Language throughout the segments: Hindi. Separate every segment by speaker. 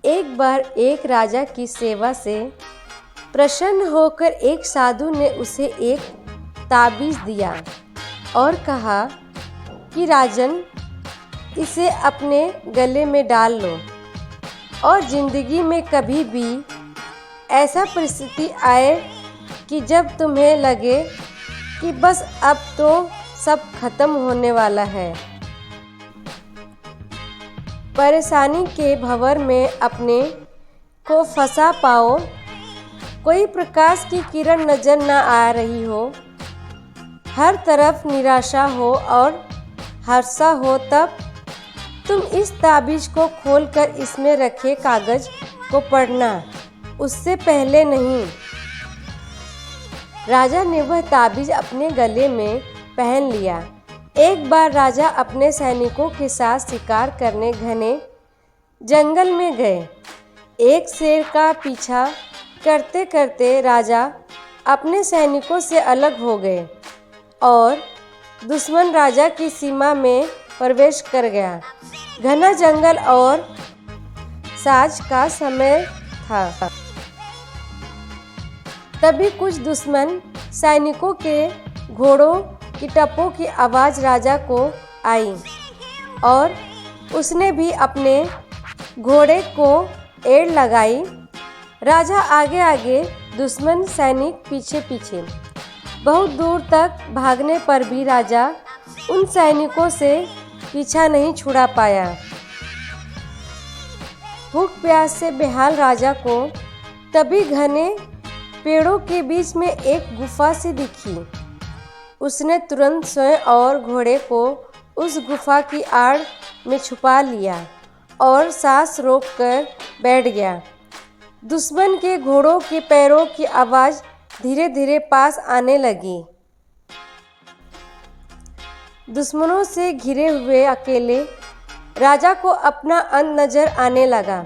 Speaker 1: एक बार एक राजा की सेवा से प्रसन्न होकर एक साधु ने उसे एक ताबीज़ दिया और कहा कि राजन, इसे अपने गले में डाल लो और ज़िंदगी में कभी भी ऐसा परिस्थिति आए कि जब तुम्हें लगे कि बस अब तो सब खत्म होने वाला है, परेशानी के भंवर में अपने को फंसा पाओ, कोई प्रकाश की किरण नज़र न आ रही हो, हर तरफ निराशा हो और हर्षा हो, तब तुम इस ताबीज़ को खोलकर इसमें रखे कागज़ को पढ़ना, उससे पहले नहीं। राजा ने वह ताबीज़ अपने गले में पहन लिया। एक बार राजा अपने सैनिकों के साथ शिकार करने घने जंगल में गए। एक शेर का पीछा करते करते राजा अपने सैनिकों से अलग हो गए और दुश्मन राजा की सीमा में प्रवेश कर गया। घना जंगल और साँझ का समय था। तभी कुछ दुश्मन सैनिकों के घोड़ों की टप्पों की आवाज़ राजा को आई और उसने भी अपने घोड़े को एड़ लगाई। राजा आगे आगे, दुश्मन सैनिक पीछे पीछे। बहुत दूर तक भागने पर भी राजा उन सैनिकों से पीछा नहीं छुड़ा पाया। भूख प्यास से बेहाल राजा को तभी घने पेड़ों के बीच में एक गुफा सी दिखी। उसने तुरंत स्वयं और घोड़े को उस गुफा की आड़ में छुपा लिया और सांस रोककर बैठ गया। दुश्मन के घोड़ों के पैरों की आवाज़ धीरे धीरे पास आने लगी। दुश्मनों से घिरे हुए अकेले राजा को अपना अंत नजर आने लगा।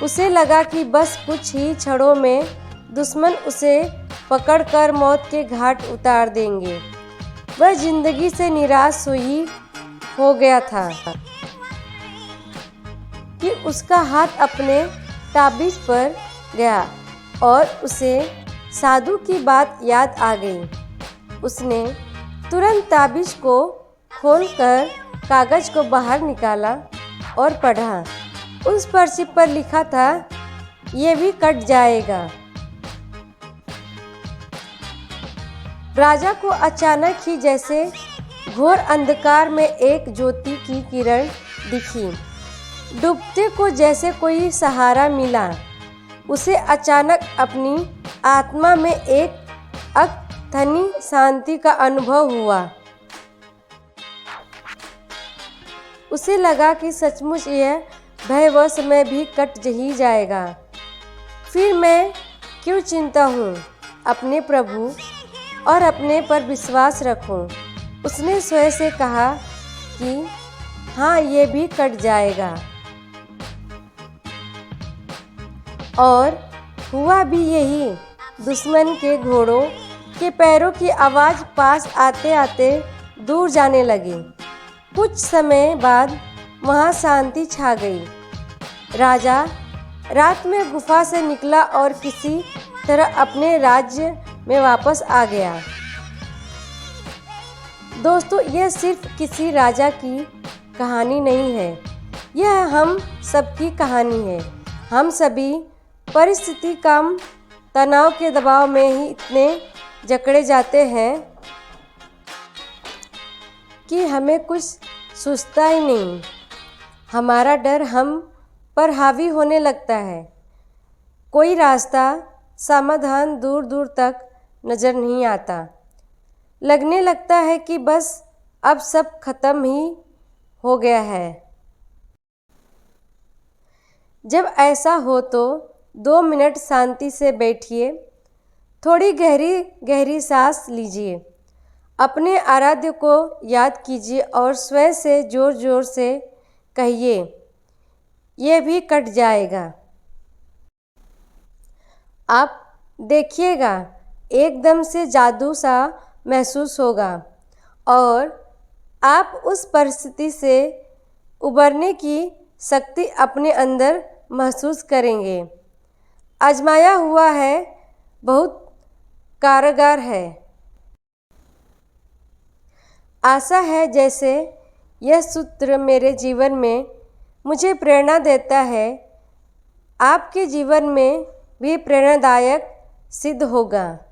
Speaker 1: उसे लगा कि बस कुछ ही क्षणों में दुश्मन उसे पकड़कर मौत के घाट उतार देंगे। वह जिंदगी से निराश हुई हो गया था कि उसका हाथ अपने ताबीज़ पर गया और उसे साधु की बात याद आ गई। उसने तुरंत ताबीज़ को खोलकर कागज़ को बाहर निकाला और पढ़ा। उस पर्ची पर लिखा था, ये भी कट जाएगा। राजा को अचानक ही जैसे घोर अंधकार में एक ज्योति की किरण दिखी। डूबते को जैसे कोई सहारा मिला। उसे अचानक अपनी आत्मा में एक अथान्ह शांति का अनुभव हुआ। उसे लगा कि सचमुच यह भय व समय भी कट ही जाएगा। फिर मैं क्यों चिंता हूँ, अपने प्रभु और अपने पर विश्वास रखूं। उसने स्वयं से कहा कि हाँ, ये भी कट जाएगा। और हुआ भी यही। दुश्मन के घोड़ों के पैरों की आवाज़ पास आते आते दूर जाने लगी। कुछ समय बाद वहाँ शांति छा गई। राजा रात में गुफा से निकला और किसी तरह अपने राज्य में वापस आ गया। दोस्तों, यह सिर्फ किसी राजा की कहानी नहीं है, यह हम सबकी कहानी है। हम सभी परिस्थिति कम तनाव के दबाव में ही इतने जकड़े जाते हैं कि हमें कुछ सूझता ही नहीं। हमारा डर हम पर हावी होने लगता है। कोई रास्ता, समाधान दूर दूर तक नज़र नहीं आता। लगने लगता है कि बस अब सब खत्म ही हो गया है। जब ऐसा हो तो 2 मिनट शांति से बैठिए, थोड़ी गहरी गहरी सांस लीजिए, अपने आराध्य को याद कीजिए और स्वयं से जोर जोर से कहिए, ये भी कट जाएगा। आप देखिएगा, एकदम से जादू सा महसूस होगा और आप उस परिस्थिति से उबरने की शक्ति अपने अंदर महसूस करेंगे। आजमाया हुआ है, बहुत कारगर है। आशा है जैसे यह सूत्र मेरे जीवन में मुझे प्रेरणा देता है, आपके जीवन में भी प्रेरणादायक सिद्ध होगा।